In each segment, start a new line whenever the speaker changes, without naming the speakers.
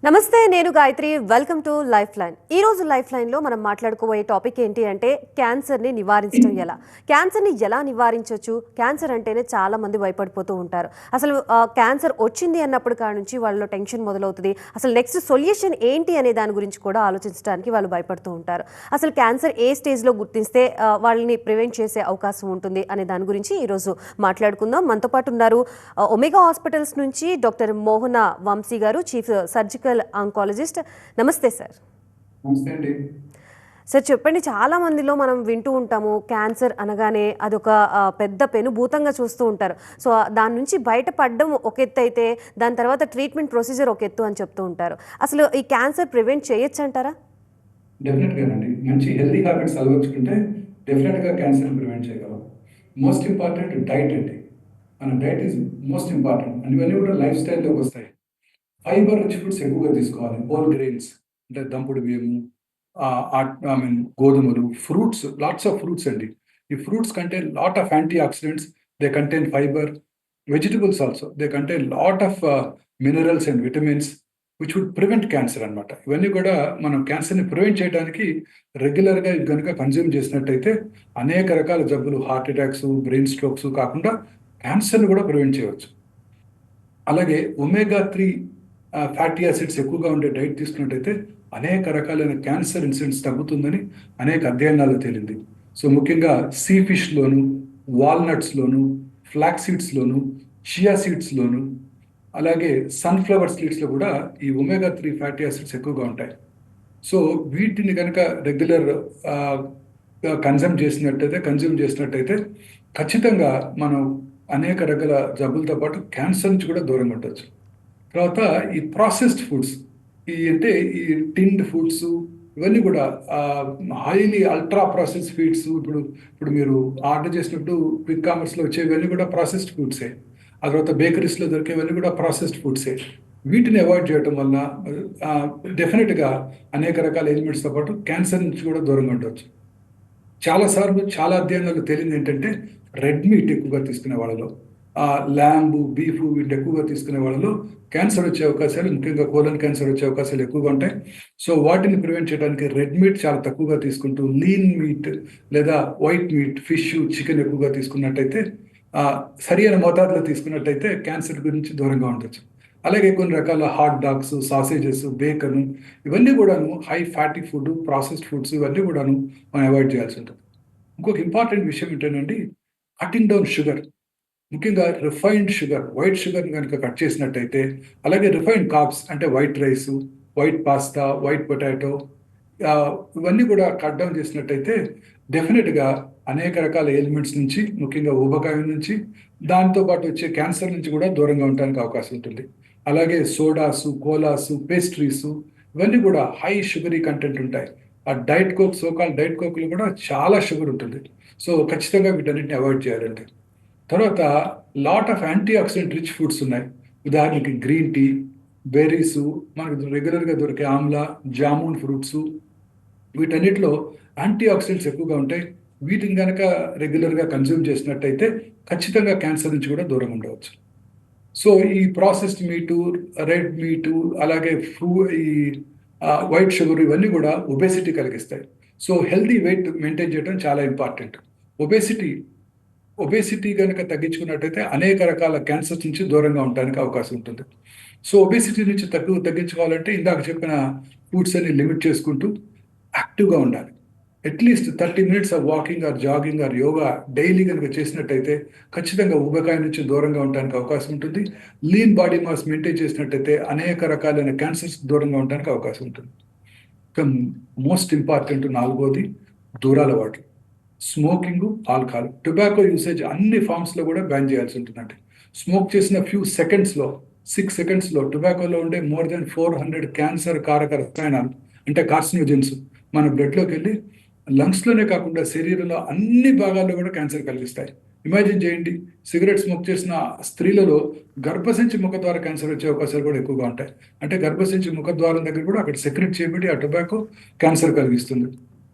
నమస్తే, నేను Gayatri. Welcome to life line. ఈ రోజు లైఫ్ లైన్లో మనం మాట్లాడుకోబోయే టాపిక్ ఏంటి అంటే క్యాన్సర్ని నివారించడం ఎలా. క్యాన్సర్ని ఎలా నివారించవచ్చు? క్యాన్సర్ అంటేనే చాలా మంది భయపడిపోతూ ఉంటారు. అసలు క్యాన్సర్ వచ్చింది అన్నప్పుడు కాడ నుంచి వాళ్ళలో టెన్షన్ మొదలవుతుంది. అసలు నెక్స్ట్ సొల్యూషన్ ఏంటి అనే దాని గురించి కూడా ఆలోచించడానికి వాళ్ళు భయపడుతూ ఉంటారు. అసలు క్యాన్సర్ ఏ స్టేజ్లో గుర్తిస్తే వాళ్ళని ప్రివెంట్ చేసే అవకాశం ఉంటుంది అనే దాని గురించి ఈరోజు మాట్లాడుకుందాం. మనతో పాటు ఉన్నారు ఒమేగా హాస్పిటల్స్ నుంచి డాక్టర్ మోహన వంశీ గారు, చీఫ్ సర్జికల్ ఆంకాలజిస్ట్. నమస్తే సార్.
నమస్తే అండి.
సార్ చెప్పండి, చాలా మందిలో మనం వింటూ ఉంటాము క్యాన్సర్ అనగానే అదొక పెద్ద పెనుభూతంగా చూస్తూ ఉంటారు. సో దాని నుంచి బయటపడడం ఒక ఎత్తు అయితే దాని తర్వాత ట్రీట్మెంట్ ప్రొసీజర్ ఒక ఎత్తు అని చెప్తూ ఉంటారు. అసలు ఈ క్యాన్సర్ ప్రివెంట్ చేయొచ్చు అంటారా?
డెఫినెట్గానండి. మంచి హెల్తీ హ్యాబిట్స్ అలవర్చుకుంటే డెఫినెట్గా క్యాన్సర్ని ప్రివెంట్ చేయగలం. మోస్ట్ ఇంపార్టెంట్ డైట్ అండి. మన diet is most important. And ఇవన్నీ కూడా లైఫ్ స్టైల్లోకి వస్తాయి. ఫైబర్ రిచ్ ఫుడ్స్ ఎక్కువగా తీసుకోవాలి. హోల్ గ్రెయిన్స్ అంటే దంపుడు బియ్యము, గోధుమలు, ఫ్రూట్స్, లాట్స్ ఆఫ్ ఫ్రూట్స్ అండి. ఈ fruits contain lot of anti oxidants, they contain fibre. Vegetables also they contain lot of minerals and vitamins which would prevent cancer అనమాట. ఇవన్నీ కూడా మనం క్యాన్సర్ని ప్రివెంట్ చేయడానికి రెగ్యులర్గా కనుక కన్జ్యూమ్ చేసినట్టయితే అనేక రకాల జబ్బులు, హార్ట్ అటాక్స్, బ్రెయిన్ స్ట్రోక్స్ కాకుండా క్యాన్సర్ని కూడా ప్రివెంట్ చేయవచ్చు. అలాగే ఒమేగా 3 ఫ్యాటీ యాసిడ్స్ ఎక్కువగా ఉండే డైట్ తీసుకున్నట్టయితే అనేక రకాలైన క్యాన్సర్ ఇన్సిడెంట్స్ తగ్గుతుందని అనేక అధ్యయనాలు తేలింది. సో ముఖ్యంగా సీ ఫిష్లోను, వాల్నట్స్లోను, ఫ్లాక్ సీడ్స్లోను, చియా సీడ్స్లోను, అలాగే సన్ఫ్లవర్ సీడ్స్లో కూడా ఈ ఒమేగా 3 ఫ్యాటీ యాసిడ్స్ ఎక్కువగా ఉంటాయి. సో వీటిని కనుక రెగ్యులర్ కన్జ్యూమ్ చేసినట్టయితే ఖచ్చితంగా మనం అనేక రకాల జబ్బులతో పాటు క్యాన్సర్ నుంచి కూడా దూరంగా ఉండొచ్చు. తర్వాత ఈ ప్రాసెస్డ్ ఫుడ్స్, ఈ టిన్డ్ ఫుడ్స్, ఇవన్నీ కూడా హైలీ అల్ట్రా ప్రాసెస్ ఫుడ్స్. ఇప్పుడు మీరు ఆర్డర్ చేసినప్పుడు క్విక్ కామర్స్లో వచ్చేవన్నీ కూడా ప్రాసెస్డ్ ఫుడ్సే. ఆ తర్వాత బేకరీస్లో దొరికేవన్నీ కూడా ప్రాసెస్డ్ ఫుడ్సే. వీటిని అవాయిడ్ చేయడం వల్ల డెఫినెట్గా అనేక రకాల ఎలిమెంట్స్తో పాటు క్యాన్సర్ నుంచి కూడా దూరంగా ఉండవచ్చు. చాలాసార్లు చాలా అధ్యయనాలు తేలింది ఏంటంటే రెడ్ మీట్ ఎక్కువగా తీసుకునే వాళ్ళలో, ల్యాంబ్, బీఫ్ వీటిని ఎక్కువగా తీసుకునే వాళ్ళలో క్యాన్సర్ వచ్చే అవకాశాలు, ముఖ్యంగా కోలన్ క్యాన్సర్ వచ్చే అవకాశాలు ఎక్కువగా ఉంటాయి. సో వాటిని ప్రివెంట్ చేయడానికి రెడ్ మీట్ చాలా తక్కువగా తీసుకుంటూ లీన్ మీట్ లేదా వైట్ మీట్, ఫిష్, చికెన్ ఎక్కువగా తీసుకున్నట్టయితే, సరి అయిన మోతాదులో తీసుకున్నట్టయితే క్యాన్సర్ గురించి దూరంగా ఉండొచ్చు. అలాగే కొన్ని రకాల హాట్ డాగ్స్, సాసేజెస్, బేకన్, ఇవన్నీ కూడాను high fatty food, processed foods, ఇవన్నీ కూడాను మనం అవాయిడ్ చేయాల్సి ఉంటుంది. ఇంకొక ఇంపార్టెంట్ విషయం ఏంటంటే కటింగ్ డౌన్ షుగర్, ముఖ్యంగా రిఫైన్డ్ షుగర్, వైట్ షుగర్ని కనుక కట్ చేసినట్టయితే, అలాగే రిఫైన్డ్ కార్బ్స్ అంటే white rice, white pasta, white potato, ఇవన్నీ కూడా కట్ డౌన్ చేసినట్టయితే డెఫినెట్గా అనేక రకాల ఎలిమెంట్స్ నుంచి, ముఖ్యంగా ఊబకాయం నుంచి, దాంతోపాటు వచ్చే క్యాన్సర్ నుంచి కూడా దూరంగా ఉండడానికి అవకాశం ఉంటుంది. అలాగే సోడాసు, కోలాసు, పేస్ట్రీసు, ఇవన్నీ కూడా హై షుగరీ కంటెంట్ ఉంటాయి. ఆ డైట్ కోక్, సోకాల్ డైట్ కోక్లో కూడా చాలా షుగర్ ఉంటుంది. సో ఖచ్చితంగా వీటన్నిటిని అవాయిడ్ చేయాలండి. తర్వాత lot of anti oxidant rich foods ఉన్నాయి. ఉదాహరణకి గ్రీన్ టీ, బెర్రీసు, మనకు రెగ్యులర్గా దొరికే ఆమ్లా, జామున్ ఫ్రూట్సు, వీటన్నిటిలో యాంటీ ఆక్సిడెంట్స్ ఎక్కువగా ఉంటాయి. వీటిని కనుక రెగ్యులర్గా కన్జ్యూమ్ చేసినట్టయితే ఖచ్చితంగా క్యాన్సర్ నుంచి కూడా దూరంగా ఉండవచ్చు. సో ఈ ప్రాసెస్డ్ మీటు, రెడ్ మీటు, అలాగే ఈ వైట్ షుగర్, ఇవన్నీ కూడా ఒబేసిటీ కలిగిస్తాయి. సో హెల్దీ వెయిట్ మెయింటైన్ చేయడం చాలా ఇంపార్టెంట్. ఒబేసిటీ ఒబేసిటీ కనుక తగ్గించుకున్నట్టయితే అనేక రకాల క్యాన్సర్స్ నుంచి దూరంగా ఉండడానికి అవకాశం ఉంటుంది. సో ఒబేసిటీ నుంచి తగ్గించుకోవాలంటే ఇందాక చెప్పిన ఫుడ్స్ అన్ని లిమిట్ చేసుకుంటూ యాక్టివ్గా ఉండాలి. At least 30 minutes of walking or jogging or yoga daily కనుక చేసినట్టయితే ఖచ్చితంగా ఊబకాయం నుంచి దూరంగా ఉండడానికి అవకాశం ఉంటుంది. లీన్ బాడీ మాస్ మెయింటైన్ చేసినట్టయితే అనేక రకాలైన క్యాన్సర్స్ దూరంగా ఉండడానికి అవకాశం ఉంటుంది. మోస్ట్ ఇంపార్టెంట్ నాలుగోది దూరాలవాటు, స్మోకింగ్, ఆల్కహాల్, టొబాకో యూసేజ్ అన్ని ఫామ్స్లో కూడా బ్యాన్ చేయాల్సి ఉంటుందండి. స్మోక్ చేసిన ఫ్యూ సెకండ్స్లో, 6 సెకండ్స్లో టొబాకోలో ఉండే మోర్ దెన్ 400 క్యాన్సర్ కారక రసాయనాలు అంటే కార్సినోజెన్స్ మన బ్లడ్లోకి వెళ్ళి లంగ్స్లోనే కాకుండా శరీరంలో అన్ని భాగాల్లో కూడా క్యాన్సర్ కలిగిస్తాయి. ఇమాజిన్ చేయండి, సిగరెట్ స్మోక్ చేసిన స్త్రీలలో గర్భసంచి ముఖద్వార క్యాన్సర్ వచ్చే అవకాశాలు కూడా ఎక్కువగా ఉంటాయి. అంటే గర్భసంచి ముఖద్వారం దగ్గర కూడా అక్కడ సెక్రెట్ చేయబడి ఆ టొబాకో క్యాన్సర్ కలిగిస్తుంది.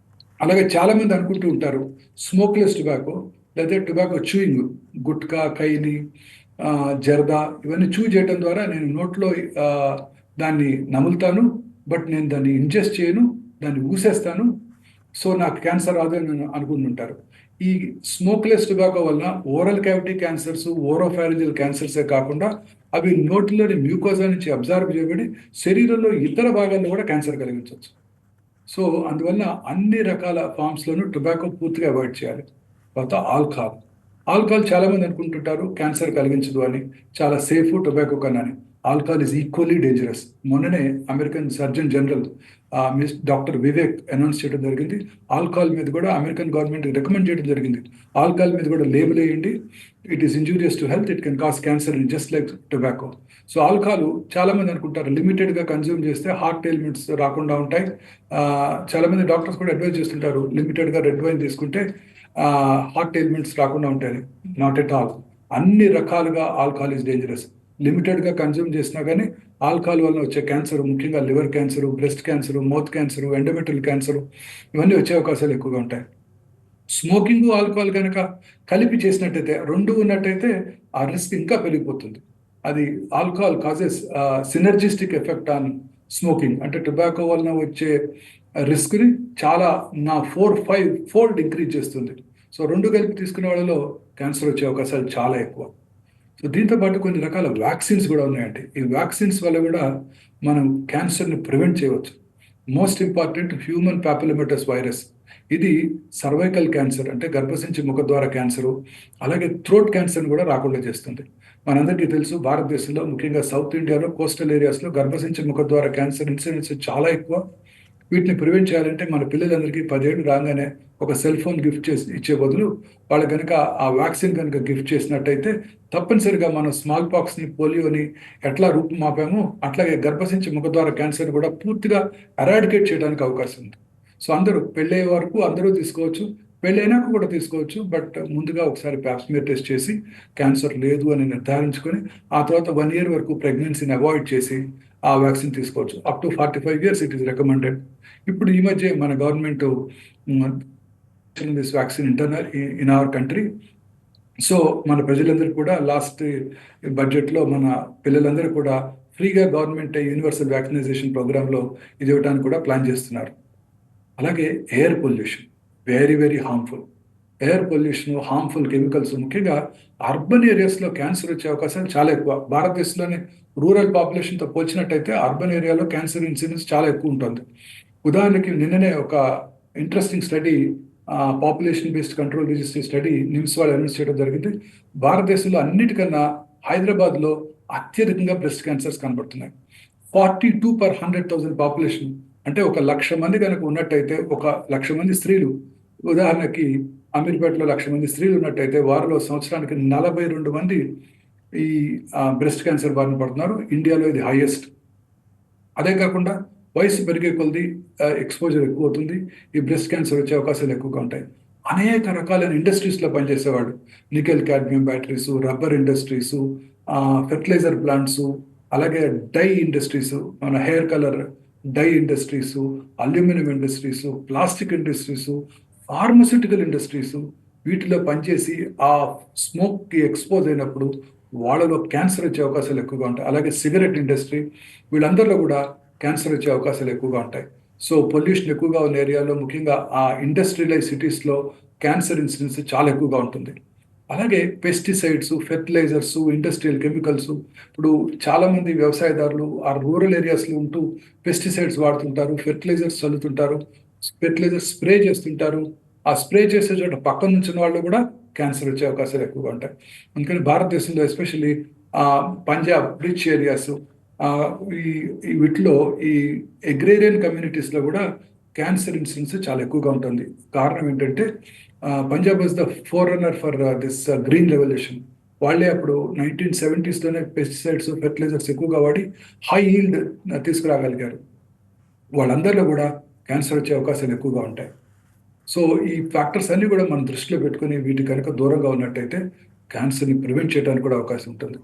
అలాగే చాలామంది అనుకుంటూ ఉంటారు స్మోక్లెస్ టొబాకో లేదా టొబాకో చూయింగ్, గుట్కా, ఖైని, జర్దా, ఇవన్నీ చూ చేయడం ద్వారా నేను నోట్లో దాన్ని నములుతాను, బట్ నేను దాన్ని ఇంజెస్ట్ చేయను, దాన్ని ఊసేస్తాను, సో నాకు క్యాన్సర్ రాదు అని అనుకుంటుంటారు. ఈ స్మోక్లెస్ టొబాకో వలన ఓరల్ క్యావిటీ క్యాన్సర్స్, ఓరోఫారింజియల్ క్యాన్సర్సే కాకుండా అవి నోటిలోని మ్యూకోజా నుంచి అబ్జర్వ్ చేయబడి శరీరంలో ఇతర భాగాల్లో కూడా క్యాన్సర్ కలిగించవచ్చు. సో అందువల్ల అన్ని రకాల ఫార్మ్స్లోనూ టొబాకో పూర్తిగా అవాయిడ్ చేయాలి. తర్వాత ఆల్కహాల్ చాలామంది అనుకుంటుంటారు క్యాన్సర్ కలిగించదు అని, చాలా సేఫ్ టొబాకో కన్నా అని. Alcohol is equally dangerous. మొన్ననే American surgeon general doctor Vivek announce చేయడం జరిగింది. ఆల్కహాల్ మీద కూడా అమెరికన్ గవర్నమెంట్ రికమెండ్ చేయడం జరిగింది. ఆల్కహాల్ మీద కూడా లేబుల్ వేయండి, it is injurious to health, it can cause cancer just like tobacco. So alcohol చాలామంది అనుకుంటారు లిమిటెడ్గా కన్జ్యూమ్ చేస్తే హార్ట్ ఎలిమెంట్స్ రాకుండా ఉంటాయి. చాలామంది డాక్టర్స్ కూడా అడ్వైజ్ చేస్తుంటారు లిమిటెడ్గా రెడ్ వైన్ తీసుకుంటే హార్ట్ ఎలిమెంట్స్ రాకుండా ఉంటాయి. Not at all. అన్ని రకాలుగా ఆల్కహాల్ ఈజ్ డేంజరస్. లిమిటెడ్గా కన్జ్యూమ్ చేసినా కానీ ఆల్కహాల్ వలన వచ్చే క్యాన్సర్, ముఖ్యంగా liver cancer, breast cancer, mouth cancer, endometrial cancer, ఇవన్నీ వచ్చే అవకాశాలు ఎక్కువగా ఉంటాయి. స్మోకింగ్, ఆల్కహాల్ కనుక కలిపి చేసినట్టయితే, రెండు ఉన్నట్టయితే ఆ రిస్క్ ఇంకా పెరిగిపోతుంది. అది alcohol causes synergistic effect on smoking, అంటే టొబాకో వలన వచ్చే రిస్క్ని చాలా 4-5 ఫోల్డ్ ఇంక్రీజ్ చేస్తుంది. సో రెండు కలిపి తీసుకునే వాళ్ళలో క్యాన్సర్ వచ్చే అవకాశాలు చాలా ఎక్కువ. సో దీంతో పాటు కొన్ని రకాల వ్యాక్సిన్స్ కూడా ఉన్నాయండి. ఈ వ్యాక్సిన్స్ వల్ల కూడా మనం క్యాన్సర్ని ప్రివెంట్ చేయవచ్చు. Most important human papillomatous virus. ఇది సర్వైకల్ క్యాన్సర్, అంటే గర్భసించి ముఖద్వార క్యాన్సరు, అలాగే థ్రోట్ క్యాన్సర్ని కూడా రాకుండా చేస్తుంది. మనందరికీ తెలుసు భారతదేశంలో ముఖ్యంగా సౌత్ ఇండియాలో కోస్టల్ ఏరియాస్లో గర్భసించి ముఖద్వార క్యాన్సర్ ఇన్సిడెన్స్ చాలా ఎక్కువ. వీటిని ప్రివెంట్ చేయాలంటే మన పిల్లలందరికీ 10 ఏళ్ళు రాగానే ఒక సెల్ ఫోన్ గిఫ్ట్ చేసి ఇచ్చే బదులు వాళ్ళు కనుక ఆ వ్యాక్సిన్ కనుక గిఫ్ట్ చేసినట్టయితే తప్పనిసరిగా మనం స్మాల్ పాక్స్ని, పోలియోని ఎట్లా రూపుమాపామో అట్లాగే గర్భసించి ముఖద్వార క్యాన్సర్ కూడా పూర్తిగా ఎరాడికేట్ చేయడానికి అవకాశం ఉంది. సో అందరూ పెళ్ళయ్యే వరకు అందరూ తీసుకోవచ్చు, పెళ్ళైనాక కూడా తీసుకోవచ్చు, బట్ ముందుగా ఒకసారి ప్యాప్స్మియర్ టెస్ట్ చేసి క్యాన్సర్ లేదు అని నిర్ధారించుకొని ఆ తర్వాత 1 ఇయర్ వరకు ప్రెగ్నెన్సీని అవాయిడ్ చేసి ఆ వ్యాక్సిన్ తీసుకోవచ్చు. Up to 45 years it is recommended. ఇప్పుడు ఈ మధ్య మన government this vaccine internal in our country. So మన ప్రజలందరూ కూడా లాస్ట్ బడ్జెట్లో మన పిల్లలందరూ కూడా ఫ్రీగా గవర్నమెంట్ యూనివర్సల్ వ్యాక్సినైజేషన్ ప్రోగ్రాంలో ఇది ఇవ్వడానికి కూడా ప్లాన్ చేస్తున్నారు. అలాగే air pollution very very harmful. Air pollution, harmful chemicals, ముఖ్యంగా అర్బన్ ఏరియాస్లో క్యాన్సర్ వచ్చే అవకాశాలు చాలా ఎక్కువ. భారతదేశంలోని రూరల్ పాపులేషన్తో పోల్చినట్టయితే అర్బన్ ఏరియాలో క్యాన్సర్ ఇన్సిడెన్స్ చాలా ఎక్కువ ఉంటుంది. ఉదాహరణకి నిన్ననే ఒక interesting study, population based control registry study NIMS వాళ్ళు అనౌన్స్ చేయడం జరిగింది. భారతదేశంలో అన్నిటికన్నా హైదరాబాద్లో అత్యధికంగా బ్రెస్ట్ క్యాన్సర్స్ కనబడుతున్నాయి. 42 per 100,000 పాపులేషన్, అంటే 1,00,000 మంది కనుక ఉన్నట్టయితే 1,00,000 మంది స్త్రీలు, ఉదాహరణకి అమీర్పేటలో 1,00,000 మంది స్త్రీలు ఉన్నట్టయితే వారిలో సంవత్సరానికి 42 మంది ఈ బ్రెస్ట్ క్యాన్సర్ బారిన పడుతున్నారు. ఇండియాలో ఇది హైయెస్ట్. అదే కాకుండా వయసు పెరిగే కొలది ఎక్స్పోజర్ ఎక్కువ అవుతుంది, ఈ బ్రెస్ట్ క్యాన్సర్ వచ్చే అవకాశాలు ఎక్కువగా ఉంటాయి. అనేక రకాలైన ఇండస్ట్రీస్లో పనిచేసేవాడు, nickel cadmium batteries, rubber industries, fertiliser plants, అలాగే డై ఇండస్ట్రీసు, మన hair colour dye industries, aluminium industries, plastic industries, pharmaceutical industries, వీటిలో పనిచేసి ఆ స్మోక్కి ఎక్స్పోజ్ అయినప్పుడు వాళ్ళలో క్యాన్సర్ వచ్చే అవకాశాలు ఎక్కువగా ఉంటాయి. అలాగే సిగరెట్ ఇండస్ట్రీ, వీళ్ళందరిలో కూడా క్యాన్సర్ వచ్చే అవకాశాలు ఎక్కువగా ఉంటాయి. సో పొల్యూషన్ ఎక్కువగా ఉన్న ఏరియాలో, ముఖ్యంగా ఆ ఇండస్ట్రియలైజ్ సిటీస్లో క్యాన్సర్ ఇన్సిడెన్స్ చాలా ఎక్కువగా ఉంటుంది. అలాగే పెస్టిసైడ్స్, ఫెర్టిలైజర్స్, ఇండస్ట్రియల్ కెమికల్స్. ఇప్పుడు చాలామంది వ్యవసాయదారులు ఆ రూరల్ ఏరియాస్లో ఉంటూ పెస్టిసైడ్స్ వాడుతుంటారు, ఫెర్టిలైజర్స్ చల్లుతుంటారు, ఫెర్టిలైజర్స్ స్ప్రే చేస్తుంటారు. ఆ స్ప్రే చేసే చోట పక్కన నుంచిన వాళ్ళు కూడా క్యాన్సర్ వచ్చే అవకాశాలు ఎక్కువగా ఉంటాయి. అందుకని భారతదేశంలో ఎస్పెషల్లీ పంజాబ్ రిచ్ ఏరియాస్, వీటిలో ఈ అగ్రేరియన్ కమ్యూనిటీస్లో కూడా క్యాన్సర్ ఇన్సిడెన్స్ చాలా ఎక్కువగా ఉంటుంది. కారణం ఏంటంటే Punjab was the four runner for this green revolution. వాళ్ళే అప్పుడు 1970sలోనే పెస్టిసైడ్స్, ఫెర్టిలైజర్స్ ఎక్కువగా వాడి హై ఈల్డ్ తీసుకురాగలిగారు. వాళ్ళందరిలో కూడా క్యాన్సర్ వచ్చే అవకాశాలు ఎక్కువగా ఉంటాయి. సో ఈ ఫ్యాక్టర్స్ అన్నీ కూడా మనం దృష్టిలో పెట్టుకుని వీటి కనుక దూరంగా ఉన్నట్టయితే క్యాన్సర్ని ప్రివెంట్ చేయడానికి కూడా అవకాశం ఉంటుంది.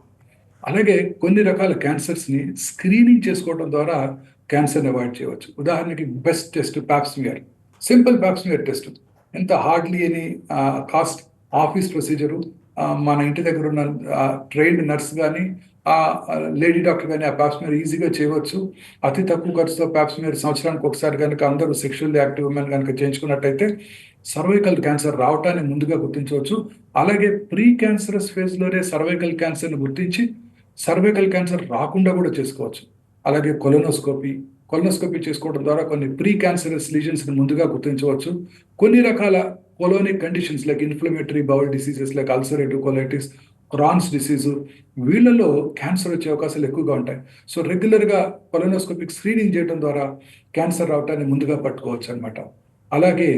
అలాగే కొన్ని రకాల క్యాన్సర్స్ని స్క్రీనింగ్ చేసుకోవడం ద్వారా క్యాన్సర్ని అవాయిడ్ చేయవచ్చు. ఉదాహరణకి best test Pap smear, simple Pap smear test, ఎంత హార్డ్లీ అని కాస్ట్, ఆఫీస్ ప్రొసీజరు, మన ఇంటి దగ్గర ఉన్న ట్రైన్డ్ నర్స్ కానీ ఆ లేడీ డాక్టర్ కానీ ఆ ప్యాప్స్మియర్ ఈజీగా చేయవచ్చు. అతి తక్కువ ఖర్చుతో ప్యాప్స్మియర్ సంవత్సరానికి ఒకసారి కనుక అందరూ సెక్షువల్లీ యాక్టివ్ ఉమెన్ కనుక చేయించుకున్నట్టయితే సర్వైకల్ క్యాన్సర్ రావటాన్ని ముందుగా గుర్తించవచ్చు. అలాగే ప్రీ క్యాన్సరస్ ఫేజ్లోనే సర్వైకల్ క్యాన్సర్ని గుర్తించి సర్వైకల్ క్యాన్సర్ రాకుండా కూడా చేసుకోవచ్చు. అలాగే కొలనోస్కోపీ చేసుకోవడం ద్వారా కొన్ని ప్రీ క్యాన్సరస్ లీజన్స్ని ముందుగా గుర్తించవచ్చు. కొన్ని రకాల colonic conditions like inflammatory bowel diseases like ulcerative colitis, Crohn's disease, వీళ్ళలో క్యాన్సర్ వచ్చే అవకాశాలు ఎక్కువగా ఉంటాయి. సో రెగ్యులర్గా కొలనోస్కోపిక్ స్క్రీనింగ్ చేయడం ద్వారా క్యాన్సర్ రావటాన్ని ముందుగా పట్టుకోవచ్చు అనమాట. అలాగే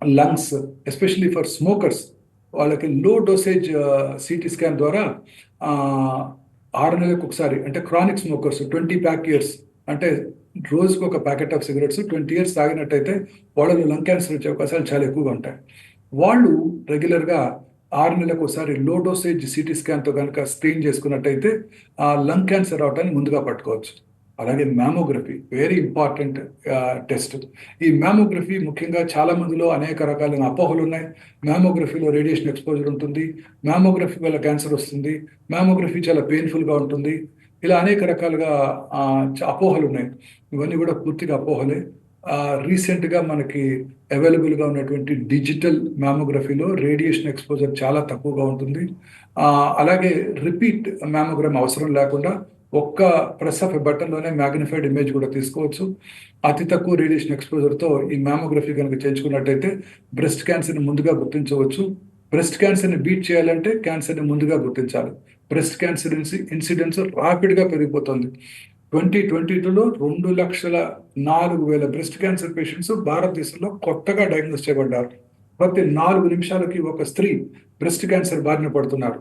లంగ్స్, ఎస్పెషల్లీ ఫర్ స్మోకర్స్, వాళ్ళకి లో డోసేజ్ సిటీ స్కాన్ ద్వారా 6 నెలలకు ఒకసారి, అంటే క్రానిక్ స్మోకర్స్ 20 ప్యాక్ ఇయర్స్, అంటే రోజుకు ఒక ప్యాకెట్ ఆఫ్ సిగరెట్స్ 20 ఇయర్స్ తాగినట్టయితే వాళ్ళలో లంగ్ క్యాన్సర్ వచ్చే అవకాశాలు చాలా ఎక్కువగా ఉంటాయి. వాళ్ళు రెగ్యులర్గా 6 నెలలకు ఒకసారి లో డోసేజ్ సిటీ స్కాన్తో కనుక స్క్రీన్ చేసుకున్నట్టయితే ఆ లంగ్ క్యాన్సర్ రావటాన్ని ముందుగా పట్టుకోవచ్చు. అలాగే మ్యామోగ్రఫీ వెరీ ఇంపార్టెంట్ టెస్ట్. ఈ మ్యామోగ్రఫీ ముఖ్యంగా చాలా మందిలో అనేక రకాలైన అపోహలు ఉన్నాయి. మ్యామోగ్రఫీలో రేడియేషన్ ఎక్స్పోజర్ ఉంటుంది, మ్యామోగ్రఫీ వల్ల క్యాన్సర్ వస్తుంది, మ్యామోగ్రఫీ చాలా పెయిన్ఫుల్గా ఉంటుంది, ఇలా అనేక రకాలుగా అపోహలు ఉన్నాయి. ఇవన్నీ కూడా పూర్తిగా అపోహలే. రీసెంట్గా మనకి అవైలబుల్గా ఉన్నటువంటి డిజిటల్ మ్యామోగ్రఫీలో రేడియేషన్ ఎక్స్పోజర్ చాలా తక్కువగా ఉంటుంది. అలాగే రిపీట్ మ్యామోగ్రామ్ అవసరం లేకుండా ఒక్క ప్రెస్ ఆఫ్ ఎ బటన్లోనే మ్యాగ్నిఫైడ్ ఇమేజ్ కూడా తీసుకోవచ్చు. అతి తక్కువ రేడియేషన్ ఎక్స్పోజర్తో ఈ మ్యామోగ్రఫీ కనుక చేయించుకున్నట్టయితే బ్రెస్ట్ క్యాన్సర్ని ముందుగా గుర్తించవచ్చు. బ్రెస్ట్ క్యాన్సర్ని బీట్ చేయాలంటే క్యాన్సర్ని ముందుగా గుర్తించాలి. బ్రెస్ట్ క్యాన్సర్ ఇన్సిడెన్స్ ర్యాపిడ్గా పెరిగిపోతుంది. 2022లో 2,04,000 బ్రెస్ట్ క్యాన్సర్ పేషెంట్స్ భారతదేశంలో కొత్తగా డయాగ్నోస్ చేయబడ్డారు. ప్రతి 4 నిమిషాలకి ఒక స్త్రీ బ్రెస్ట్ క్యాన్సర్ బారిన పడుతున్నారు.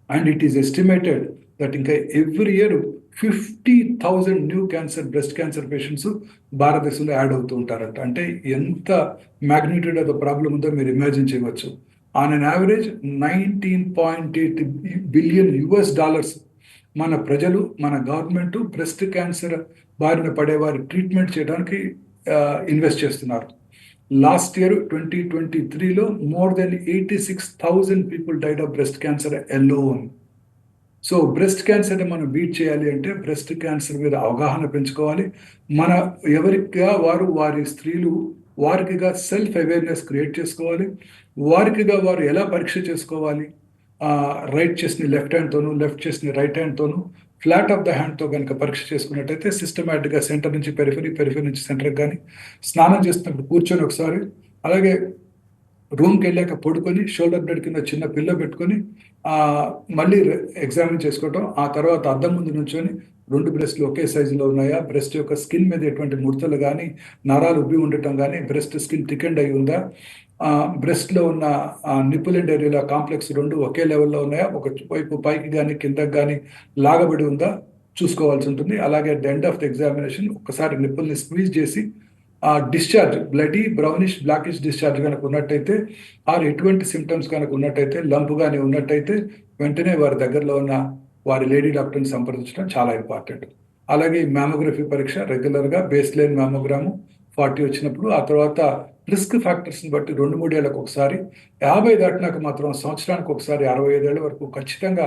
And it is estimated that ఇంకా every year 50,000 new breast cancer patients భారతదేశంలో యాడ్ అవుతూ ఉంటారంట. అంటే ఎంత మ్యాగ్నిట్యూడ్ ఆఫ్ ద ప్రాబ్లం ఉందో మీరు ఇమాజిన్ చేయవచ్చు. ఆన్ అన్ యావరేజ్ $19.8 బిలియన్ మన ప్రజలు, మన గవర్నమెంట్ బ్రెస్ట్ క్యాన్సర్ బారిన పడేవారి ట్రీట్మెంట్ చేయడానికి ఇన్వెస్ట్ చేస్తున్నారు. లాస్ట్ ఇయర్ 2023లో more than 86,000 people died of breast cancer alone. So breast క్యాన్సర్ని మనం బీట్ చేయాలి అంటే బ్రెస్ట్ క్యాన్సర్ మీద అవగాహన పెంచుకోవాలి. మన ఎవరికిగా వారి స్త్రీలు వారికిగా సెల్ఫ్ అవేర్నెస్ క్రియేట్ చేసుకోవాలి. వారికిగా వారు ఎలా పరీక్ష చేసుకోవాలి, రైట్ చెస్ట్ని లెఫ్ట్ హ్యాండ్తోనూ, లెఫ్ట్ చెస్ట్ని రైట్ హ్యాండ్తోనూ, ఫ్లాట్ ఆఫ్ ద హ్యాండ్తో కనుక పరీక్ష చేసుకున్నట్టయితే సిస్టమేటిక్గా సెంటర్ నుంచి పెరిఫెరీ నుంచి సెంటర్కి కానీ, స్నానం చేస్తున్నప్పుడు కూర్చొని ఒకసారి, అలాగే రూమ్కి వెళ్ళాక పడుకొని షోల్డర్ బ్లడ్ కింద చిన్న పిల్లో పెట్టుకొని మళ్ళీ ఎగ్జామిన్ చేసుకోవటం. ఆ తర్వాత అద్దం ముందు నుంచొని 2 బ్రెస్ట్లు ఒకే సైజులో ఉన్నాయా, బ్రెస్ట్ యొక్క స్కిన్ మీద ఎటువంటి ముడతలు కానీ, నరాలు ఉబ్బి ఉండటం కానీ, బ్రెస్ట్ స్కిన్ థికెండ్ అయి ఉందా, బ్రెస్ట్లో ఉన్న నిపుల్ అండ్ ఏరియా కాంప్లెక్స్ 2 ఒకే లెవెల్లో ఉన్నాయా, ఒక వైపు పైకి కానీ కిందకి కానీ లాగబడి ఉందా చూసుకోవాల్సి ఉంటుంది. అలాగే at the end of the examination ఒకసారి నిప్పుల్ని స్క్వీజ్ చేసి discharge, bloody brownish blackish discharge కనుక ఉన్నట్టయితే, ఆర్ ఎటువంటి సిమ్టమ్స్ కనుక ఉన్నట్టయితే, లంప్ కానీ ఉన్నట్టయితే వెంటనే వారి దగ్గరలో ఉన్న వారి లేడీ డాక్టర్ని సంప్రదించడం చాలా ఇంపార్టెంట్. అలాగే మ్యామోగ్రఫీ పరీక్ష రెగ్యులర్గా బేస్ లైన్ మ్యామోగ్రాము 40 వచ్చినప్పుడు, ఆ తర్వాత రిస్క్ ఫ్యాక్టర్స్ని బట్టి 2-3 ఏళ్ళకు ఒకసారి, 50 దాటినాక మాత్రం సంవత్సరానికి ఒకసారి 65 ఏళ్ళ వరకు ఖచ్చితంగా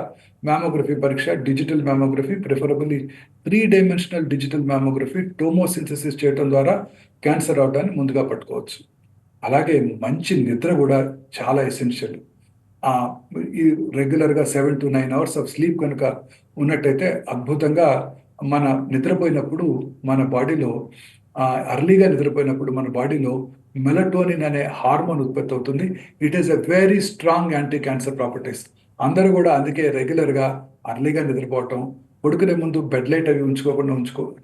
మ్యామోగ్రఫీ పరీక్ష, digital mammography, preferably 3 dimensional digital mammography, tomosynthesis చేయడం ద్వారా క్యాన్సర్ రావడాన్ని ముందుగా పట్టుకోవచ్చు. అలాగే మంచి నిద్ర కూడా చాలా ఎసెన్షియల్. ఈ రెగ్యులర్గా 7 to 9 అవర్స్ ఆఫ్ స్లీప్ కనుక ఉన్నట్టయితే అద్భుతంగా మన నిద్రపోయినప్పుడు మన బాడీలో అర్లీగా నిద్రపోయినప్పుడు మన బాడీలో మెలటోనిన్ అనే హార్మోన్ ఉత్పత్తి అవుతుంది. It is a very strong anti cancer properties. అందరూ కూడా అందుకే రెగ్యులర్గా అర్లీగా నిద్రపోవటం, పడుకునే ముందు బెడ్ లైట్ అవి ఉంచుకోకుండా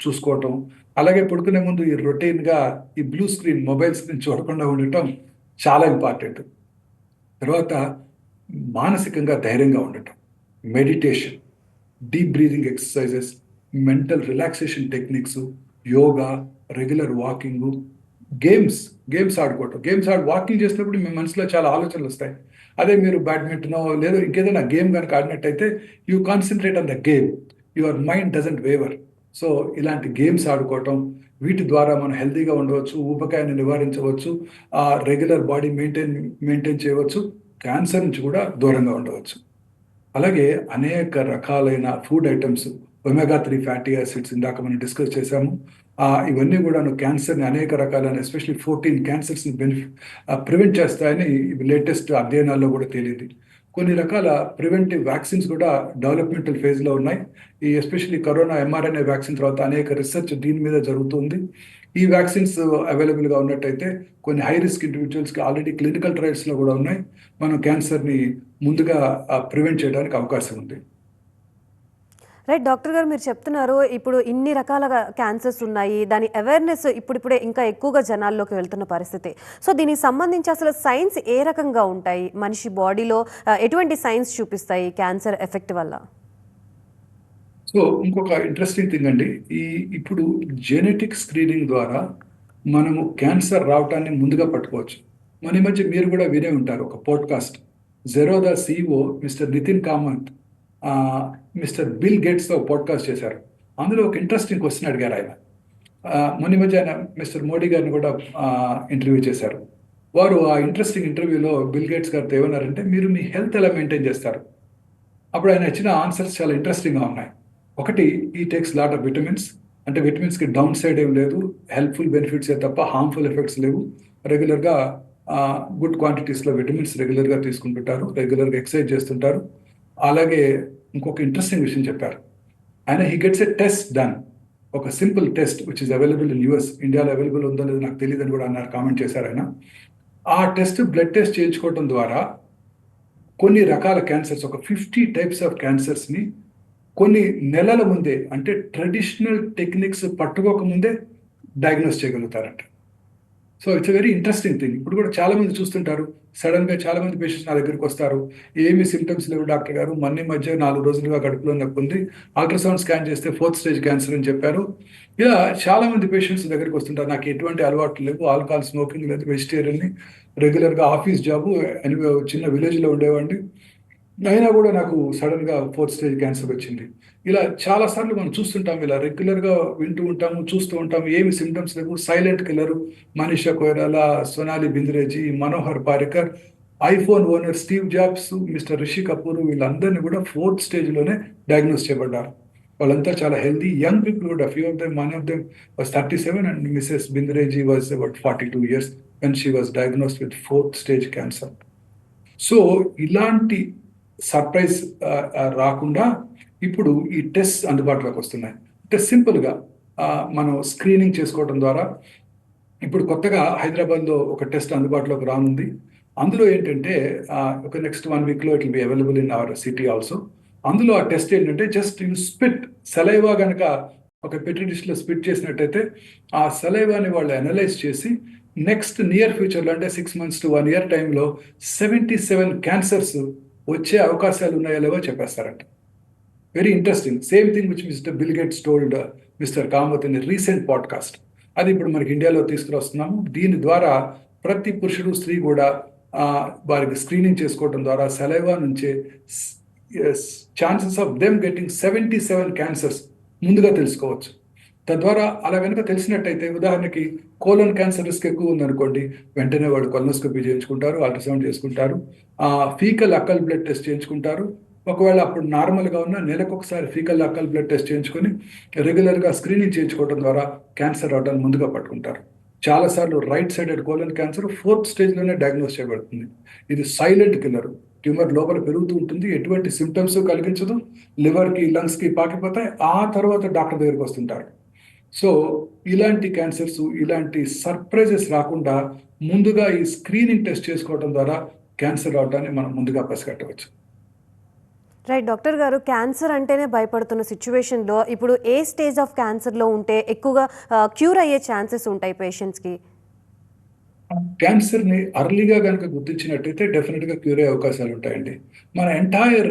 చూసుకోవటం, అలాగే పడుకునే ముందు ఈ రొటీన్గా ఈ బ్లూ స్క్రీన్, మొబైల్ స్క్రీన్ చూడకుండా ఉండటం చాలా ఇంపార్టెంట్. తర్వాత మానసికంగా ధైర్యంగా ఉండటం, meditation, deep breathing exercises, mental relaxation techniques, yoga, regular walking, games ఆడుకోవటం. వాకింగ్ చేసినప్పుడు మీ మనసులో చాలా ఆలోచనలు వస్తాయి. అదే మీరు బ్యాడ్మింటనో లేదా ఇంకేదైనా గేమ్ కనుక ఆడినట్టయితే you concentrate on the game, your mind doesn't waver. So ఇలాంటి గేమ్స్ ఆడుకోవటం, వీటి ద్వారా మనం హెల్తీగా ఉండవచ్చు, ఊబకాయాన్ని నివారించవచ్చు, రెగ్యులర్ బాడీ మెయింటైన్ చేయవచ్చు. క్యాన్సర్ నుంచి కూడా దూరంగా ఉండవచ్చు. అలాగే అనేక రకాలైన food items, omega 3 fatty acids ఇందాక మనం డిస్కస్ చేసాము. ఇవన్నీ కూడాను క్యాన్సర్‌ని అనేక రకాలైన ఎస్పెషల్లీ 14 క్యాన్సర్స్‌ని ప్రివెంట్ చేస్తాయని లేటెస్ట్ అధ్యయనాల్లో కూడా తేలింది. కొన్ని రకాల ప్రివెంటివ్ వ్యాక్సిన్స్ కూడా డెవలప్‌మెంటల్ ఫేజ్‌లో ఉన్నాయి. ఈ ఎస్పెషల్లీ కరోనా ఎంఆర్ఎన్ఏ వ్యాక్సిన్ తర్వాత అనేక రిసర్చ్ దీని మీద జరుగుతుంది. ఈ వ్యాక్సిన్స్ అవైలబుల్‌గా ఉన్నట్టయితే కొన్ని హై రిస్క్ ఇండివిడ్యువల్స్‌కి ఆల్రెడీ క్లినికల్ ట్రయల్స్‌లో కూడా ఉన్నాయి. మనం క్యాన్సర్‌ని ముందుగా ప్రివెంట్ చేయడానికి అవకాశం ఉంది.
రైట్ డాక్టర్ గారు, మీరు చెప్తున్నారు ఇప్పుడు ఇన్ని రకాల క్యాన్సర్స్ ఉన్నాయి, దాని అవేర్నెస్ ఇప్పుడిప్పుడే ఇంకా ఎక్కువగా జనాల్లోకి వెళ్తున్న పరిస్థితి. సో దీనికి సంబంధించి అసలు సైన్స్ ఏ రకంగా ఉంటాయి, మనిషి బాడీలో ఎటువంటి సైన్స్ చూపిస్తాయి క్యాన్సర్ ఎఫెక్ట్ వల్ల?
సో ఇంకొక ఇంట్రెస్టింగ్ థింగ్ అండి, ఇప్పుడు జెనెటిక్ స్క్రీనింగ్ ద్వారా మనము క్యాన్సర్ రావటాన్ని ముందుగా పట్టుకోవచ్చు. మన ఈ మధ్య మీరు కూడా వినే ఉంటారు ఒక podcast. Zerodha CEO mister Nithin Kamath mister Bill గేట్స్తో పాడ్కాస్ట్ చేశారు. అందులో ఒక ఇంట్రెస్టింగ్ క్వశ్చన్ అడిగారు ఆయన. మొన్న ఈ మధ్య ఆయన మిస్టర్ మోడీ గారిని కూడా ఇంటర్వ్యూ చేశారు. వారు ఆ ఇంట్రెస్టింగ్ ఇంటర్వ్యూలో బిల్ గేట్స్ గారితో ఏమన్నారంటే, మీరు మీ హెల్త్ ఎలా మెయింటైన్ చేస్తారు? అప్పుడు ఆయన ఇచ్చిన ఆన్సర్స్ చాలా ఇంట్రెస్టింగ్గా ఉన్నాయి. ఒకటి, ఈ టేక్స్ లాట్ ఆఫ్ విటమిన్స్. అంటే విటమిన్స్కి డౌన్ సైడ్ ఏం లేదు, హెల్ప్ఫుల్ బెనిఫిట్సే తప్ప హార్మ్ఫుల్ ఎఫెక్ట్స్ లేవు. రెగ్యులర్గా గుడ్ క్వాంటిటీస్లో విటమిన్స్ రెగ్యులర్గా తీసుకుంటుంటారు, రెగ్యులర్గా ఎక్సర్సైజ్ చేస్తుంటారు. అలాగే ఇంకొక ఇంట్రెస్టింగ్ విషయం చెప్పారు. ఆయన he gets a test done, ఒక simple test which is available in US. ఇండియాలో అవైలబుల్ ఉందో లేదో నాకు తెలియదు అని కూడా అన్నారు, కామెంట్ చేశారు ఆయన. ఆ టెస్ట్ బ్లడ్ టెస్ట్ చేయించుకోవడం ద్వారా కొన్ని రకాల క్యాన్సర్స్, ఒక 50 టైప్స్ ఆఫ్ క్యాన్సర్స్ని కొన్ని నెలల ముందే, అంటే ట్రెడిషనల్ టెక్నిక్స్ పట్టుకోక ముందే డయాగ్నోస్ చేయగలుగుతారంట. So it's a very interesting thing. ఇప్పుడు కూడా చాలా మంది చూస్తుంటారు, సడన్గా చాలా మంది పేషెంట్స్ నా దగ్గరికి వస్తారు, ఏమి సిమ్టమ్స్ లేవు డాక్టర్ గారు, మొన్న మధ్య 4 రోజులుగా కడుపులో నొప్పి ఉంది, అల్ట్రాసౌండ్ స్కాన్ చేస్తే 4th స్టేజ్ క్యాన్సర్ అని చెప్పారు. ఇలా చాలా మంది పేషెంట్స్ దగ్గరికి వస్తుంటారు, నాకు ఎటువంటి అలవాట్లు లేవు, ఆల్కహాల్ స్మోకింగ్ లేదు, వెజిటేరియన్ని, రెగ్యులర్గా ఆఫీస్ జాబు, ఎనివే చిన్న విలేజ్లో ఉండేవాడిని, అయినా కూడా నాకు సడన్గా 4th స్టేజ్ క్యాన్సర్ వచ్చింది. ఇలా చాలాసార్లు మనం చూస్తుంటాం, ఇలా రెగ్యులర్గా వింటూ ఉంటాము, చూస్తూ ఉంటాము, ఏమి సిమ్టమ్స్ లేవు, silent killer Manisha Koirala, Sonali Bendreji, Manohar Parrikar, iPhone owner Steve Jobs, mister Rishi Kapoor, వీళ్ళందరినీ కూడా 4th స్టేజ్లోనే డయాగ్నోస్ చేయబడ్డారు. వాళ్ళంతా చాలా హెల్దీ యంగ్ పీపుల్ కూడా. Few of them, one of them was 37 and Mrs Bendreji was about 42 years when she was diagnosed with 4th stage cancer. So ఇలాంటి surprise రాకుండా ఇప్పుడు ఈ టెస్ట్ అందుబాటులోకి వస్తున్నాయి. అంటే సింపుల్గా మనం స్క్రీనింగ్ చేసుకోవడం ద్వారా ఇప్పుడు కొత్తగా హైదరాబాద్లో ఒక టెస్ట్ అందుబాటులోకి రానుంది. అందులో ఏంటంటే ఒక నెక్స్ట్ 1 weekలో it will be available in our city also. అందులో ఆ టెస్ట్ ఏంటంటే, జస్ట్ యూ స్పిట్ సలైవా కనుక ఒక పెట్రీ డిష్లో స్పిట్ చేసినట్టయితే ఆ సలైవాని వాళ్ళు అనలైజ్ చేసి నెక్స్ట్ నియర్ ఫ్యూచర్లో, అంటే 6 months to 1 year టైంలో 77 క్యాన్సర్స్ వచ్చే అవకాశాలు ఉన్నాయో లేవో చెప్పేస్తారంట. Very interesting. Same thing which mister Bill Gates told mister Kamath in recent podcast. అది ఇప్పుడు మనకి ఇండియాలో తీసుకురొస్తున్నాము. దీని ద్వారా ప్రతి పురుషుడు, స్త్రీ కూడా వారికి స్క్రీనింగ్ చేసుకోవడం ద్వారా సలైవా నుంచే chances of them getting 77 cancers ముందుగా తెలుసుకోవచ్చు. తద్వారా అలా కనుక తెలిసినట్టయితే, ఉదాహరణకి కోలన్ క్యాన్సర్ రిస్క్ ఎక్కువ ఉందనుకోండి, వెంటనే వాడు కొలనోస్కోపీ చేయించుకుంటారు, అల్ట్రాసౌండ్ చేసుకుంటారు, ఫీకల్ అక్కల్ బ్లడ్ టెస్ట్ చేయించుకుంటారు. ఒకవేళ అప్పుడు నార్మల్గా ఉన్న నెలకు ఒకసారి ఫీకల్ అక్కల్ బ్లడ్ టెస్ట్ చేయించుకొని రెగ్యులర్గా స్క్రీనింగ్ చేయించుకోవడం ద్వారా క్యాన్సర్ రావడానికి ముందుగా పట్టుకుంటారు. చాలాసార్లు right sided colon cancer 4th స్టేజ్లోనే డయాగ్నోస్ చేయబడుతుంది. ఇది సైలెంట్ కిల్లర్. ట్యూమర్ లోపల పెరుగుతూ ఉంటుంది, ఎటువంటి సిమ్టమ్స్ కలిగించదు, లివర్కి, లంగ్స్కి పాకిపోతాయి, ఆ తర్వాత డాక్టర్ దగ్గరికి వస్తుంటారు. సో ఇలాంటి క్యాన్సర్స్, ఇలాంటి సర్ప్రైజెస్ రాకుండా ముందుగా ఈ స్క్రీనింగ్ టెస్ట్ చేసుకోవడం ద్వారా క్యాన్సర్ రావడాన్ని మనం ముందుగా పసిగట్టవచ్చు.
రైట్ డాక్టర్ గారు, క్యాన్సర్ అంటేనే భయపడుతున్న సిచ్యువేషన్లో ఇప్పుడు ఏ స్టేజ్ ఆఫ్ క్యాన్సర్లో ఉంటే ఎక్కువగా క్యూర్ అయ్యే ఛాన్సెస్ ఉంటాయి పేషెంట్స్కి?
క్యాన్సర్ని అర్లీగా కనుక గుర్తించినట్టయితే డెఫినెట్గా క్యూర్ అయ్యే అవకాశాలు ఉంటాయండి. మన ఎంటైర్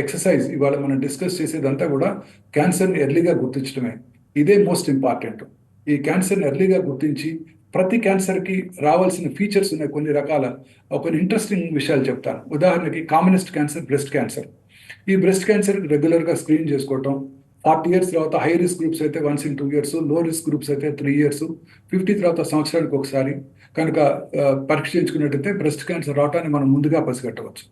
ఎక్సర్సైజ్ ఇవాళ మనం డిస్కస్ చేసేదంతా కూడా క్యాన్సర్ని ఎర్లీగా గుర్తించడమే. ఇదే మోస్ట్ ఇంపార్టెంట్. ఈ క్యాన్సర్ని ఎర్లీగా గుర్తించి ప్రతి క్యాన్సర్కి రావాల్సిన ఫీచర్స్ ఉన్నాయి, కొన్ని రకాల కొన్ని ఇంట్రెస్టింగ్ విషయాలు చెప్తాను. ఉదాహరణకి కామనెస్ట్ క్యాన్సర్ బ్రెస్ట్ క్యాన్సర్. ఈ బ్రెస్ట్ క్యాన్సర్ రెగ్యులర్గా స్క్రీన్ చేసుకోవటం, 40 years తర్వాత హై రిస్క్ గ్రూప్స్ అయితే 1 in 2 years, లో రిస్క్ గ్రూప్స్ అయితే 3 years, 50 తర్వాత సంవత్సరానికి ఒకసారి, కనుక పరీక్ష చేయించుకున్నట్టయితే బ్రెస్ట్ క్యాన్సర్ రావటాన్ని మనం ముందుగా పసిగట్టవచ్చు.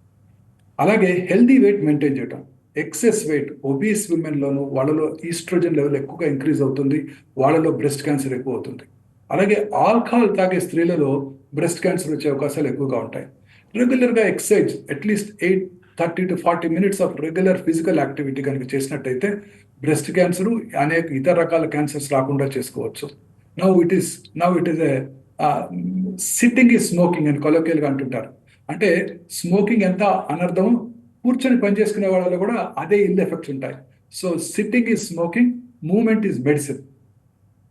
అలాగే హెల్దీ వెయిట్ మెయింటైన్ చేయటం. ఎక్సెస్ వెయిట్ ఒబీస్ విమెన్లోను వాళ్ళలో ఈస్ట్రోజన్ లెవెల్ ఎక్కువగా ఇంక్రీజ్ అవుతుంది, వాళ్ళలో బ్రెస్ట్ క్యాన్సర్ ఎక్కువ అవుతుంది. అలాగే ఆల్కహాల్ తాగే స్త్రీలలో బ్రెస్ట్ క్యాన్సర్ వచ్చే అవకాశాలు ఎక్కువగా ఉంటాయి. రెగ్యులర్గా exercise at least 30 to 40 minutes of regular physical activity కనుక చేసినట్టయితే బ్రెస్ట్ క్యాన్సర్ అనేక ఇతర రకాల క్యాన్సర్స్ రాకుండా చేసుకోవచ్చు. Now it is a sitting is smoking అని కొలోకియల్గా అంటుంటారు. అంటే స్మోకింగ్ ఎంత అనర్థం, కూర్చొని పనిచేసుకునే వాళ్ళలో కూడా అదే ఇల్ ఎఫెక్ట్స్ ఉంటాయి. So sitting is smoking, movement is medicine.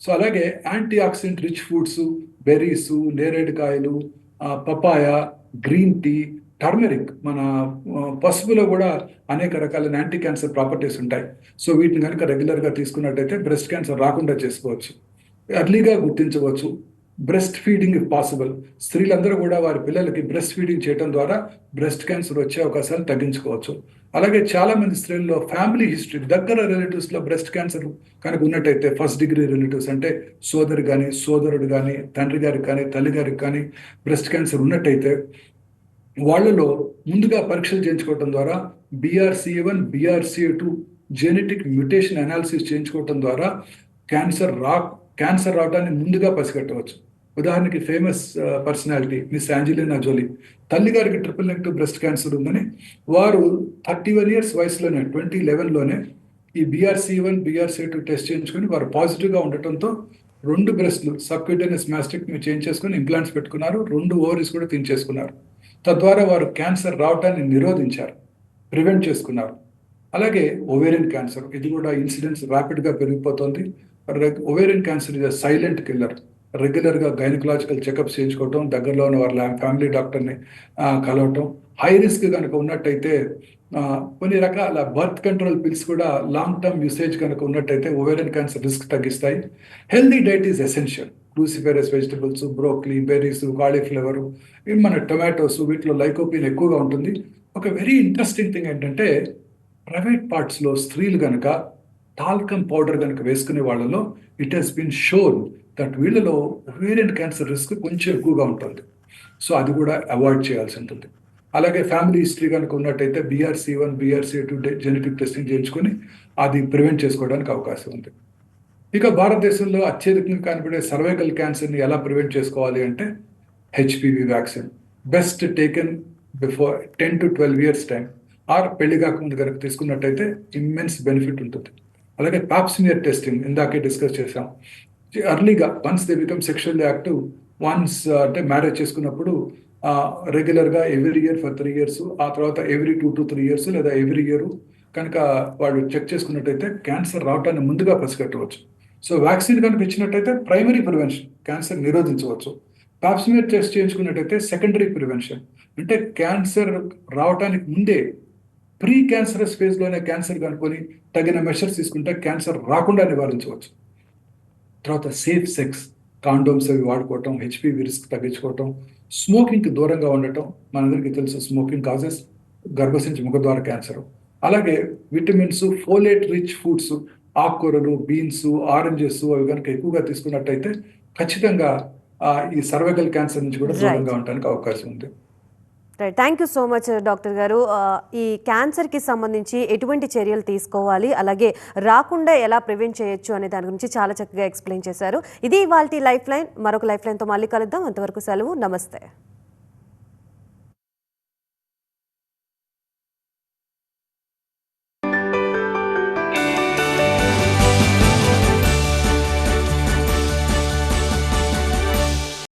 So అలాగే antioxidant rich foods, berries, నేరేడుకాయలు, పపాయ, గ్రీన్ టీ, టర్మరిక్, మన పసుపులో కూడా అనేక రకాలైన యాంటీ క్యాన్సర్ ప్రాపర్టీస్ ఉంటాయి. సో వీటిని కనుక రెగ్యులర్గా తీసుకున్నట్టయితే బ్రెస్ట్ క్యాన్సర్ రాకుండా చేసుకోవచ్చు, ఎర్లీగా గుర్తించవచ్చు. బ్రెస్ట్ ఫీడింగ్ ఇఫ్ పాసిబుల్, స్త్రీలందరూ కూడా వారి పిల్లలకి బ్రెస్ట్ ఫీడింగ్ చేయడం ద్వారా బ్రెస్ట్ క్యాన్సర్ వచ్చే అవకాశాలు తగ్గించుకోవచ్చు. అలాగే చాలా మంది స్త్రీల్లో ఫ్యామిలీ హిస్టరీ, దగ్గర రిలేటివ్స్లో బ్రెస్ట్ క్యాన్సర్ కనుక ఉన్నట్టయితే, ఫస్ట్ డిగ్రీ రిలేటివ్స్ అంటే సోదరి కానీ సోదరుడు కానీ తండ్రి గారికి కానీ తల్లి గారికి కానీ బ్రెస్ట్ క్యాన్సర్ ఉన్నట్టయితే వాళ్ళలో ముందుగా పరీక్షలు చేయించుకోవడం ద్వారా BRCA1, BRCA2 genetic mutation analysis చేయించుకోవడం ద్వారా క్యాన్సర్ రావడాన్ని ముందుగా పసిగట్టవచ్చు. ఉదాహరణకి ఫేమస్ పర్సనాలిటీ మిస్ యాంజెలినా జోలీ, తల్లి గారికి ట్రిపుల్-నెగటివ్ బ్రెస్ట్ క్యాన్సర్ ఉందని వారు 31 years వయసులోనే 2011లోనే ఈ BRCA1, BRCA2 టెస్ట్ చేయించుకొని వారు పాజిటివ్గా ఉండటంతో 2 బ్రెస్ట్లు సబ్క్యూటేనియస్ మాస్టెక్టమీ చేయించేసుకొని ఇంప్లాంట్స్ పెట్టుకున్నారు, 2 ఓవరీస్ కూడా తీయించేసుకున్నారు. తద్వారా వారు క్యాన్సర్ రావడాన్ని నిరోధించారు, ప్రివెంట్ చేసుకున్నారు. అలాగే ఓవేరియన్ క్యాన్సర్, ఇది కూడా ఇన్సిడెన్స్ ర్యాపిడ్గా పెరిగిపోతుంది. Ovarian cancer is a silent killer. రెగ్యులర్గా గైనకలాజికల్ చెకప్స్ చేయించుకోవటం, దగ్గరలో ఉన్న వాళ్ళ ఫ్యామిలీ డాక్టర్ని కలవటం. హై రిస్క్ కనుక ఉన్నట్టయితే కొన్ని రకాల బర్త్ కంట్రోల్ పిల్స్ కూడా లాంగ్ టర్మ్ యూసేజ్ కనుక ఉన్నట్టయితే ఓవేరియన్ క్యాన్సర్ రిస్క్ తగ్గిస్తాయి. Healthy diet is essential. Cruciferous vegetables, broccoli, berries, cauliflower, మన టొమాటోస్, వీటిలో లైకోపిన్ ఎక్కువగా ఉంటుంది. ఒక వెరీ ఇంట్రెస్టింగ్ థింగ్ ఏంటంటే ప్రైవేట్ పార్ట్స్లో స్త్రీలు కనుక టాల్కమ్ పౌడర్ కనుక వేసుకునే వాళ్ళలో it has been shown that వీళ్ళలో ఓవేరియన్ క్యాన్సర్ రిస్క్ కొంచెం ఎక్కువగా ఉంటుంది. సో అది కూడా అవాయిడ్ చేయాల్సి ఉంటుంది. అలాగే ఫ్యామిలీ హిస్టరీ కనుక ఉన్నట్టయితే BRCA1, BRCA2 జెనెటిక్ టెస్టింగ్ చేయించుకొని అది ప్రివెంట్ చేసుకోవడానికి అవకాశం ఉంది. ఇక భారతదేశంలో అత్యధికంగా కనబడే సర్వైకల్ క్యాన్సర్ని ఎలా ప్రివెంట్ చేసుకోవాలి అంటే HPV vaccine best taken before 10 to 12 years time, or పెళ్లి కాకముందు కనుక తీసుకున్నట్టయితే ఇమ్మెన్స్ బెనిఫిట్ ఉంటుంది. అలాగే పాప్స్మియర్ టెస్టింగ్ ఇందాకే డిస్కస్ చేసాం. ఎర్లీగా once they become sexually active, once అంటే మ్యారేజ్ చేసుకున్నప్పుడు రెగ్యులర్గా ఎవ్రీ ఇయర్ ఫర్ 3 years, ఆ తర్వాత ఎవ్రీ 2 to 3 years లేదా ఎవ్రీ ఇయర్ కనుక వాళ్ళు చెక్ చేసుకున్నట్టయితే క్యాన్సర్ రావటాన్ని ముందుగా పసిగట్టవచ్చు. సో వ్యాక్సిన్ కనుక ఇచ్చినట్టయితే ప్రైమరీ ప్రివెన్షన్, క్యాన్సర్ నిరోధించవచ్చు. పాప్స్మియర్ టెస్ట్ చేయించుకున్నట్టయితే సెకండరీ ప్రివెన్షన్, అంటే క్యాన్సర్ రావటానికి ముందే ప్రీ క్యాన్సరస్ ఫేజ్లోనే క్యాన్సర్ కనుక్కొని తగిన మెషర్స్ తీసుకుంటే క్యాన్సర్ రాకుండా నివారించవచ్చు. తర్వాత సేఫ్ సెక్స్, కాండోమ్స్ అవి వాడుకోవటం, HPV రిస్క్ తగ్గించుకోవటం, స్మోకింగ్కి దూరంగా ఉండటం. మనందరికీ తెలుసు స్మోకింగ్ కాజెస్ గర్భసించి ముఖద్వార క్యాన్సర్. అలాగే విటమిన్స్, ఫోలేట్ రిచ్ ఫుడ్స్, ఆకుకూరలు, బీన్స్, ఆరెంజెస్ అవి కనుక ఎక్కువగా తీసుకున్నట్టయితే ఖచ్చితంగా ఈ సర్వైకల్ క్యాన్సర్ నుంచి కూడా దూరంగా ఉండడానికి అవకాశం ఉంది.
Right, thank you so much doctor గారు. ఈ క్యాన్సర్కి సంబంధించి ఎటువంటి చర్యలు తీసుకోవాలి, అలాగే రాకుండా ఎలా ప్రివెంట్ చేయొచ్చు అనే దాని గురించి చాలా చక్కగా ఎక్స్ప్లెయిన్ చేశారు. ఇది ఇవాల్టి లైఫ్ లైన్. మరొక లైఫ్ లైన్తో మళ్ళీ కలుద్దాం. అంతవరకు సెలవు, నమస్తే.